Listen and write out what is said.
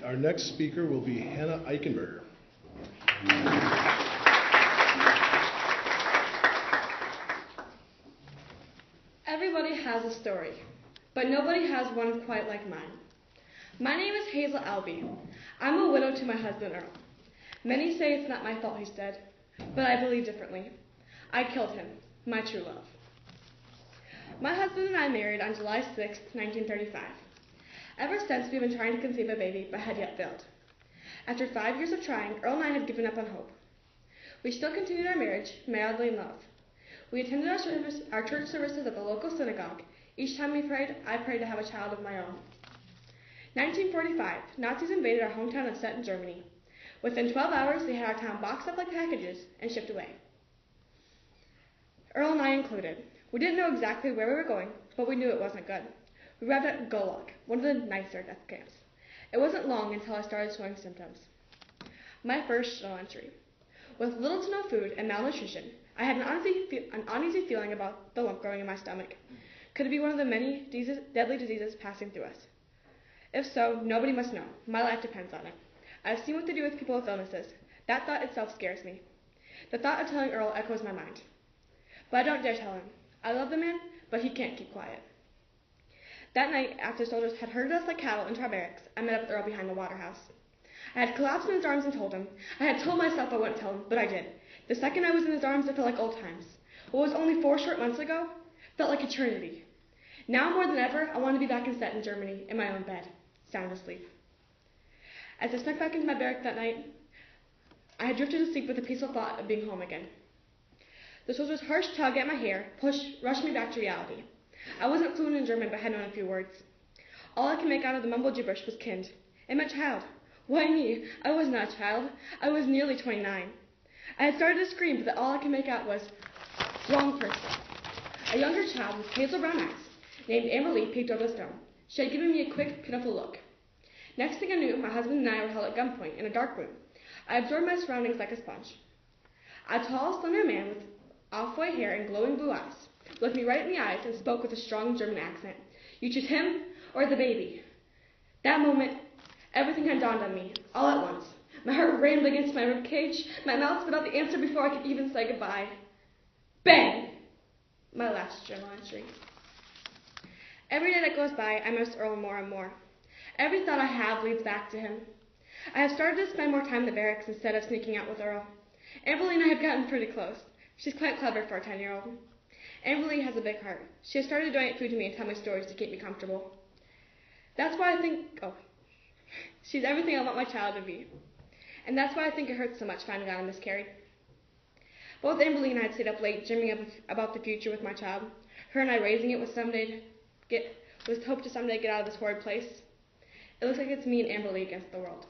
Our next speaker will be Hannah Eichenberer. Everybody has a story, but nobody has one quite like mine. My name is Hazel Albee. I'm a widow to my husband Earl. Many say it's not my fault he's dead, but I believe differently. I killed him, my true love. My husband and I married on July 6, 1935. Ever since, we've been trying to conceive a baby, but had yet failed. After 5 years of trying, Earl and I had given up on hope. We still continued our marriage, madly in love. We attended our church services at the local synagogue. Each time we prayed, I prayed to have a child of my own. 1945, Nazis invaded our hometown of Stettin, Germany. Within 12 hours, they had our town boxed up like packages and shipped away. Earl and I included. We didn't know exactly where we were going, but we knew it wasn't good. We arrived at Gulag, one of the nicer death camps. It wasn't long until I started showing symptoms. My first journal entry. With little to no food and malnutrition, I had an uneasy feeling about the lump growing in my stomach. Could it be one of the many deadly diseases passing through us? If so, nobody must know. My life depends on it. I've seen what they do with people with illnesses. That thought itself scares me. The thought of telling Earl echoes my mind. But I don't dare tell him. I love the man, but he can't keep quiet. That night, after soldiers had herded us like cattle into our barracks, I met up with Earl behind the water house. I had collapsed in his arms and told him. I had told myself I wouldn't tell him, but I did. The second I was in his arms, it felt like old times. What was only 4 short months ago felt like eternity. Now more than ever, I want to be back in Stettin, Germany, in my own bed, sound asleep. As I snuck back into my barrack that night, I had drifted to sleep with the peaceful thought of being home again. The soldier's harsh tug at my hair rushed me back to reality. I wasn't fluent in German, but had known a few words. All I could make out of the mumbled gibberish was kind. It meant child. Why me? I was not a child. I was nearly 29. I had started to scream, but all I could make out was, wrong person. A younger child with hazel brown eyes, named Amber Lee, peeked over the stone. She had given me a quick, pitiful look. Next thing I knew, my husband and I were held at gunpoint in a dark room. I absorbed my surroundings like a sponge. A tall, slender man with off-white hair and glowing blue eyes looked me right in the eyes and spoke with a strong German accent. You choose him or the baby. That moment, everything had dawned on me, all at once. My heart rammed against my ribcage. My mouth spit out the answer before I could even say goodbye. Bang! My last journal entry. Every day that goes by, I miss Earl more and more. Every thought I have leads back to him. I have started to spend more time in the barracks instead of sneaking out with Earl. Amberly and I have gotten pretty close. She's quite clever for a 10-year-old. Amberly has a big heart. She has started to donate food to me and tell me stories to keep me comfortable. That's why I think, she's everything I want my child to be. And that's why I think it hurts so much finding out I miscarried. Both Amberly and I had stayed up late dreaming about the future with my child. Her and I raising it with hope to someday get out of this horrid place. It looks like it's me and Amberly against the world.